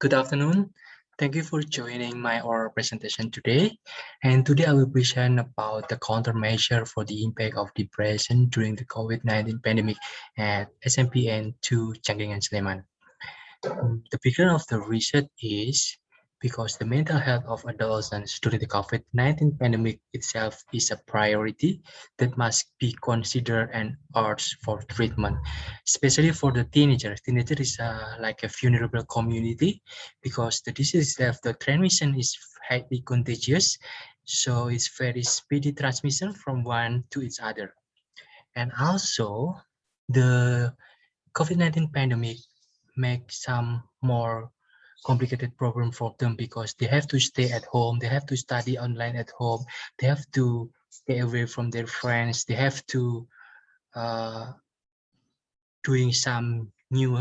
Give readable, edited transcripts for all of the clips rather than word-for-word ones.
Good afternoon. Thank you for joining my oral presentation today. And today I will present about the countermeasure for the impact of depression during the COVID-19 pandemic at SMPN to Cangkringan, Sleman. The beginning of the research is because the mental health of adolescents during the COVID-19 pandemic itself is a priority that must be considered and urged for treatment, especially for the teenagers. Teenager is like a vulnerable community because the disease itself, the transmission is highly contagious, so it's very speedy transmission from one to each other. And also, the COVID-19 pandemic makes some more complicated problem for them because they have to stay at home, they have to study online at home, they have to stay away from their friends, they have to doing some new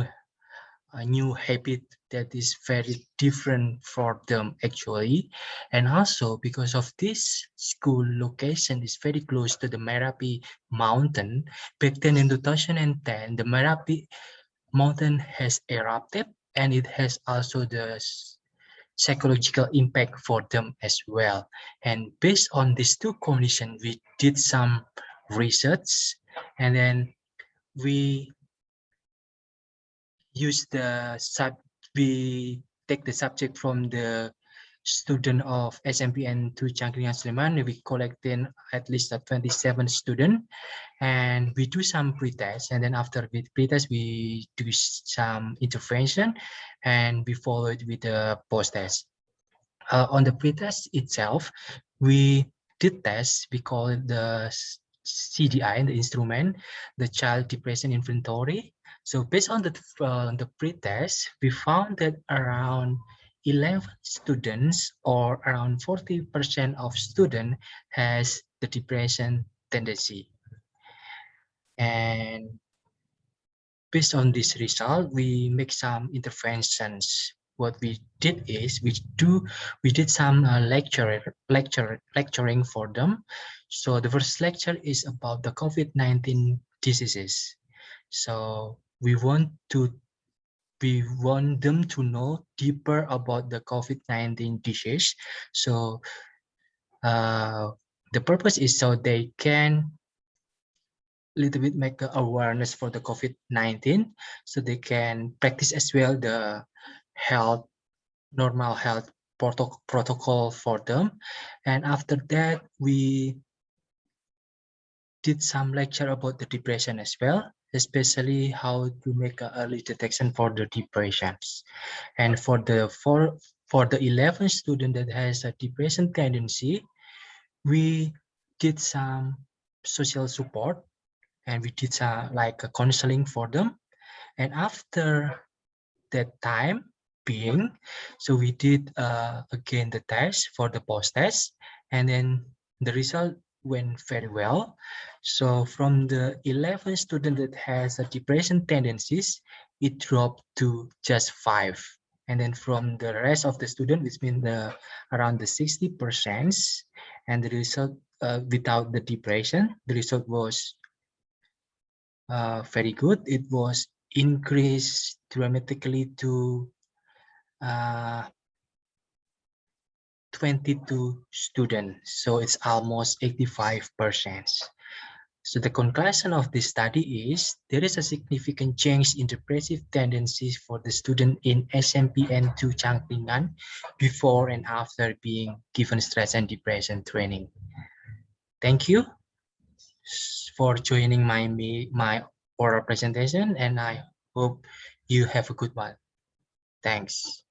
habit that is very different for them actually. And also because of this school location is very close to the Merapi mountain. Back then in 2010, the Merapi mountain has erupted, and it has also the psychological impact for them as well. And based on these two conditions, we did some research, and then we use we take the subject from the student of SMPN to Cangkringan Sleman. We collected at least 27 students, and we do some pretest, and then after the pretest we do some intervention, and we follow it with the post-test. On the pretest itself, we did test, we call it the CDI, the instrument, the Child Depression Inventory. So based on the pretest, we found that around 11 students, or around 40% of students, has the depression tendency. And based on this result, we make some interventions. What we did is we did some lecturing for them. So the first lecture is about the COVID-19 diseases. So we want them to know deeper about the COVID-19 disease. So the purpose is so they can little bit make awareness for the COVID-19, so they can practice as well the normal health protocol for them. And after that, we did some lecture about the depression as well, especially how to make an early detection for the depressions. And for the 11 student that has a depression tendency, we did some social support, and we did like a counseling for them. And after that time being, so we did again the test for the post test, and then the result went very well. So from the 11 students that has a depression tendencies, it dropped to just 5. And then from the rest of the student, which means around the 60%, and the result without the depression, the result was very good. It was increased dramatically to 22 students, so it's almost 85%. So the conclusion of this study is there is a significant change in depressive tendencies for the student in SMPN to Cangkringan before and after being given stress and depression training. Thank you for joining my oral presentation, and I hope you have a good one. Thanks.